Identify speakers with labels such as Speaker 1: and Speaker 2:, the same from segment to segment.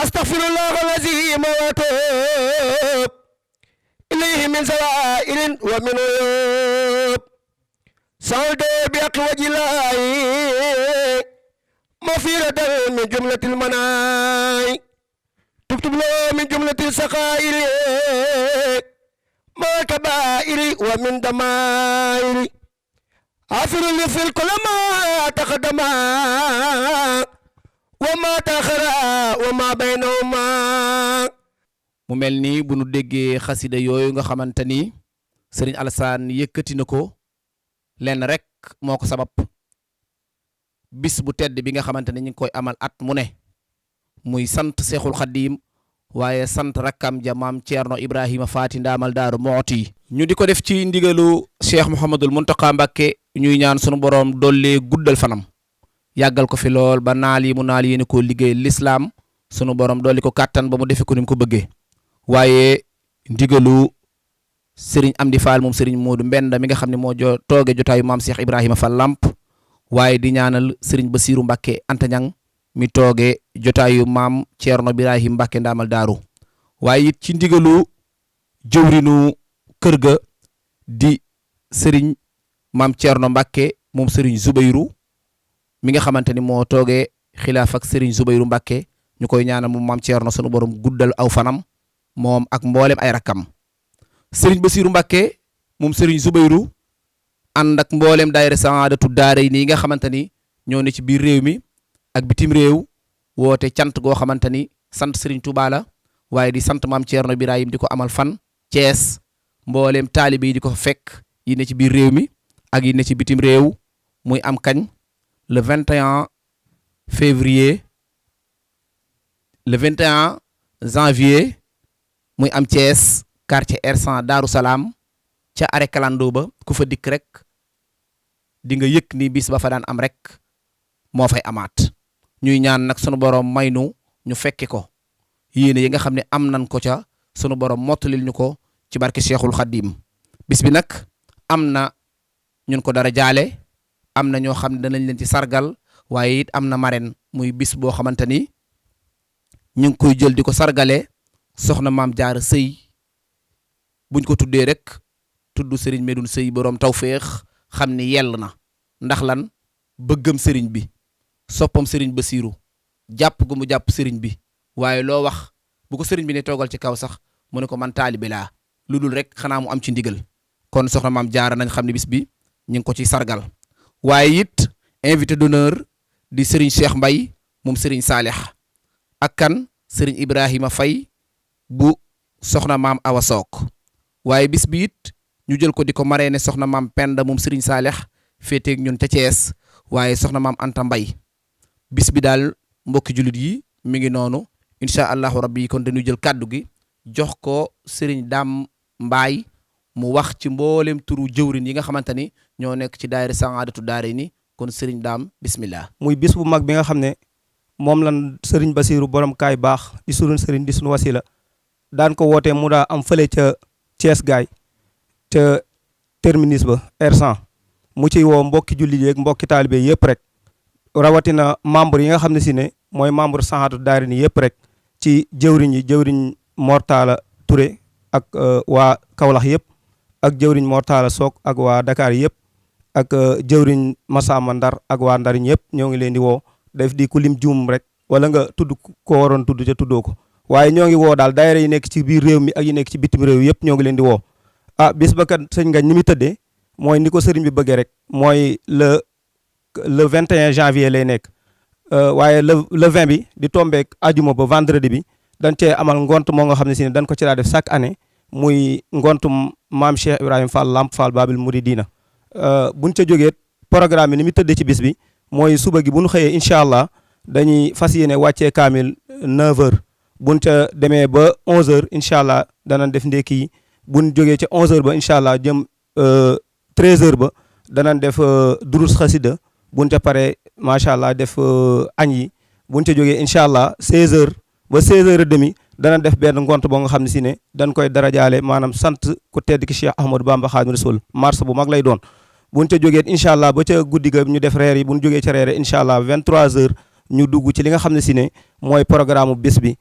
Speaker 1: astaghfirullah العظيم واتوب إليه من سوائل ومن عيوب سعود بحق وجه الله مغفرة من جملة المناي تكتب له من جملة السخائر ما كبائر ومن دمائر عفر لي في كل ما تقدم وما تأخر وما بينهما.
Speaker 2: mu mel ni bu nu déggee xasida yooyu nga xamante ni Serigne Alassane yëkkati na ko lenn rek moo ko sabab bis bu tedd bi nga xamante ne ñu ngi koy amal at mu ne muy sant Seexul Xaddiim waaye sant rakkam ja maam Ceerno Ibrahima Faati Ndaamal Daaru Muxti ñu di ko def ci ndigalu Cheikh Mouhamadul Mountakha Mbacké ñuy ñaan sunu borom dollee guddal fanam yàggal ko fi lool ba naal yi mu naal yéene koo liggéey lislaam sunu borom dolli ko kàttan ba mu defe ko ni mu ko bëggee waaye ndigalu Serigne Amdi Fall moom Serigne Modou Mbenda mi nga xam ne moo tooge jotaayu maam Cheikh Ibrahima Fall Lamp waaye di ñaanal Serigne Bassirou Mbacké Anta Ñang mi tooge jotaayu maam Ceerno Birahim Mbacké Ndaamal Daaru waaye it ci ndigalu jëwrinu kër ga di Serigne maam Ceerno Mbacké moom Serigne Zoubayrou mi nga xamante ni moo toogee xilaaf ak Serigne Zoubayrou Mbacké ñu koy ñaanal moom maam Ceerno sunu borom guddal aw fanam moom ak mboolem ay rakkam Serigne Bassirou Mbacké moom Serigne Zoubayrou ànd ak mboolem daayira Saadatu Daarayni yi nga xamante ni ñoo ne ci biir réew mi ak bitim réew woote cant goo xamante ni sant Serigne Touba la waaye di sant maam Ceerno Birahim di ko amal fan Thiès mboolem taalibe yi di ko fekk yi ne ci biir réew mi ak yi ne ci bitim réew muy am kañ le 21 février le 21 janvier muy am Thiès quartier R100 Daaru Salaam ca arrêt Kalando ba ku fa dikk rek di nga yëg ni bis ba fa daan am rek moo fay amaat ñuy ñaan nag sunu borom may nu ñu fekke ko yéene yi nga xam ne am nan ko ca sunu borom mottalil ñu ko ci barke Cheikhul Khadim bis bi nag am na ñun ko dara jaale am na ñoo xam ne danañ leen ci sargal waaye it am na marraine muy bis boo xamante ni ñu ngi koy jël di ko sargale soxna maam Jaara Sëy buñ ko tuddee rek tudd Serigne Medoune Sëy borom tawféex xam ni yell na ndax lan bëggam Serigne bi soppam Serigne Bassirou jàpp gu mu jàpp Serigne bi waaye loo wax bu ko Serigne bi ne toogal ci kaw sax mu ne ko man taalibe laa lu dul rek xanaa mu am ci ndigal kon soxna maam Jaara nañ xam ne bis bi ñu ngi ko ci sargal waaye it invité d'honneur di Serigne Cheikh Mbaye moom Serigne Saalix ak kan Serigne Ibrahima Faye bu soxna maam Awa Sook waaye bis bi it ñu jël ko di ko marraine soxna maam Penda moom Serigne Saalix féeteeg ñun ca Thiès waaye soxna maam Anta Mbaye bis bi daal mbokki jullit yi mi ngi noonu incha allahu rabbi kon dañuy jël kàddu gi jox ko Serigne Dame Mbaye mu wax ci mboolem turu jëwrin yi nga xamante ni ñoo nekk ci daayira Saadatu Daarayni kon Serigne Dame bismillah.
Speaker 3: muy bis bu mag bi nga xam ne moom lan Serigne Bassirou borom kaay baax di sunu Serigne di sunu wasila daan ko wootee mu daa am fële ca Thiès gaay ca terminus ba R100 mu ciy woo mbokki jullit yeeg mbokki taalibe yëpp rek rawatina membre yi nga xam ne si ne mooy membre Saadatu Daarayni yëpp rek ci jëwriñ Mortala Touré ak waa Kaolack yëpp ak jëwriñ Mortala Sock ak waa Dakar yëpp ak jëwriñ Massamba Ndar ak waa Ndar ñëpp ñoo ngi leen di woo def di ku lim juum rek wala nga tudd ko waroon tudd ca tuddoo ko waaye ñoo ngi woo daal daayira yi nekk ci biir réew mi ak yi nekk ci bitim réew yëpp ñoo ngi leen di woo bis ba kat sëñ nga ni muy tëddee mooy ni ko sëriñ bi bëggee rek mooy le 21 janvier lay nekk waaye le 20 bi di tombeek ajuma ba vendredi bi dañ cee amal ngont moo nga xam ne si ne dañ ko ci daa def chaque année muy ngontu maam Cheikh Ibrahima Fall Lamp Fall Babil Mouridina buñ ca jógee programme bi ni muy tëddee ci bis bi mooy suba gi bu ñu xëyee incha allah dañuy fas yéene wàccee kaamil 9h buñ ca demee ba 11h incha allah danañ def ndékki yi buñ jógee ca 11h ba incha allah jëm 13h ba danañ def durus xasida buñ ca paree macha allah def añ yi buñ ca jógee incha allah 16h ba 16h30 dana def benn ngont boo nga xam ne si ne dañ koy darajaale maanaam sant ku tedd ki Cheikh Ahmadou Bamba Khadimu Rasul mars bu mag lay doon buñ ca jógee incha allah ba ca guddi ga ñu def reer yi buñ jógee ca reer incha allah 23h ñu dugg ci li nga xam ne si ne mooy programme bis bi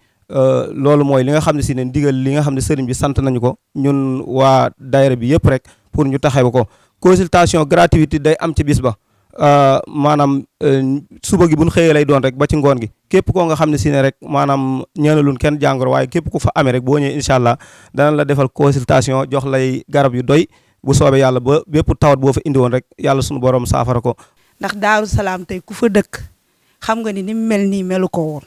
Speaker 3: loolu mooy li nga xam ne si ne ndigal li nga xam ne sëriñ bi sant nañu ko ñun waa daayira bi yëpp rek pour ñu taxawu ko. consultation gratuite day am ci bis ba maanaam suba gi bu ñu xëyee lay doon rek ba ci ngoon gi képp koo nga xam ne si ne rek maanaam ñaanalun kenn jàngoro waaye képp ku fa amee rek boo ñëwee incha allah danañ la defal consultation jox lay garab yu doy bu soobee yàlla ba bépp tawat boo fa indi woon rek yàlla suñu borom saafara ko.
Speaker 4: ndax Daaru Salaam tey ku fa dëkk xam nga ni mu mel nii melu ko woon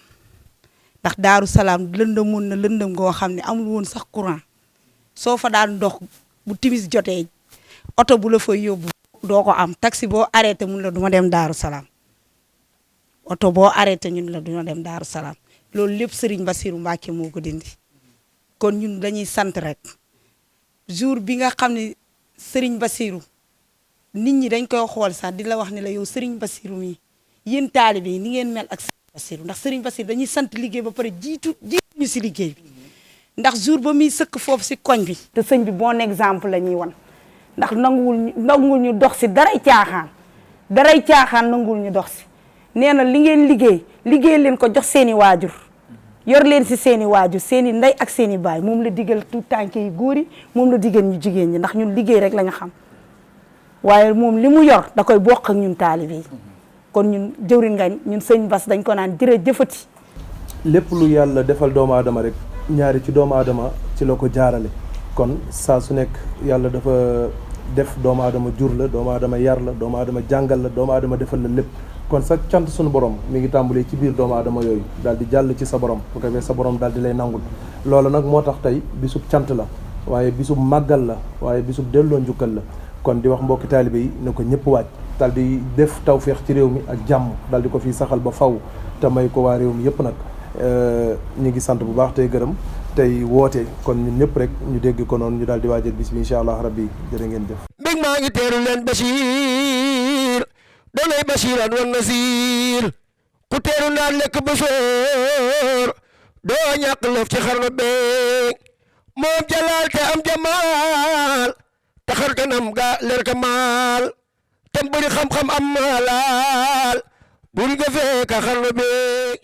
Speaker 4: ndax Daaru Salaam lëndëmoon na lëndëm goo xam ne amul woon sax courant soo fa daan dox bu timis jotee oto bu la fa yóbbu doo ko am taxi boo arrêté mun la duma dem Daaru Salaam oto boo arrêté ñun la duma dem Daaru Salaam loolu lépp Serigne Bassirou Mbacké moo ko dindi kon ñun dañuy sant rek jour bi nga xam ne Serigne Bassirou nit ñi dañ koy xool sax di la wax ne la yow Serigne Bassirou mi yéen taalibe yi ni ngeen mel ak Serigne Bassirou ndax Serigne Bassirou dañuy sant liggéey ba pare jiitu ñu si liggéey bi ndax jour ba muy sëkk foofu si koñ bi te sëñ bi bon exemple la ñuy wan ndax nanguwul ñu dox si daray caaxaan nanguwul ñu dox si nee na li ngeen liggéey leen ko jox seeni waajur yor leen si seeni waajur seeni ndey ak seeni baay moom la digal tout tànk yi góor yi moom la digal ñu jigéen ñi ndax ñun liggéey rek la ñu xam waaye moom li mu yor da koy bokk ak ñun taalibe yi kon ñun jëwriñ ngañ ñun sëñ Bass dañ ko naan jërëjëfati.
Speaker 5: lépp lu yàlla defal doomu aadama rek ñaari ci doomu aadama ci la ko jaarale kon saa su nekk yàlla dafa def doomu aadama jur la doomu aadama yar la doomu aadama jàngal la doomu aadama defal la lépp kon sax cant suñu borom mi ngi tàmbalee ci biir doomu aadama yooyu daal di jàll ci sa borom bu ko defee sa borom daal di lay nangul loolu nag moo tax tey bisub cant la waaye bisub màggal la waaye bisub delloo njukkal la kon di wax mbokki taalibe yi ne ko ñëpp waaj daal di def tawféex ci réew mi ak jàmm daal di ko fi saxal ba faw te may ko waa réew mi yëpp nag ñu ngi sant bu baax tey gërëm tey woote kon ñun ñëpp rek ñu dégg ko noonu ñu daal di waajal bis bi incha allah rabbi jërë ngeen jëf.
Speaker 1: mbég maa ngi teeru leen Bachir doonay Bachiran wan Nasir ku teeru naan lekk ba soor doo ñàkk lëf ci xarnu beeg moom jalaal te am jamaal taxar kanam ga leer ka maal tem bëri xam-xam am maalaal buri nga fekk xarnu beeg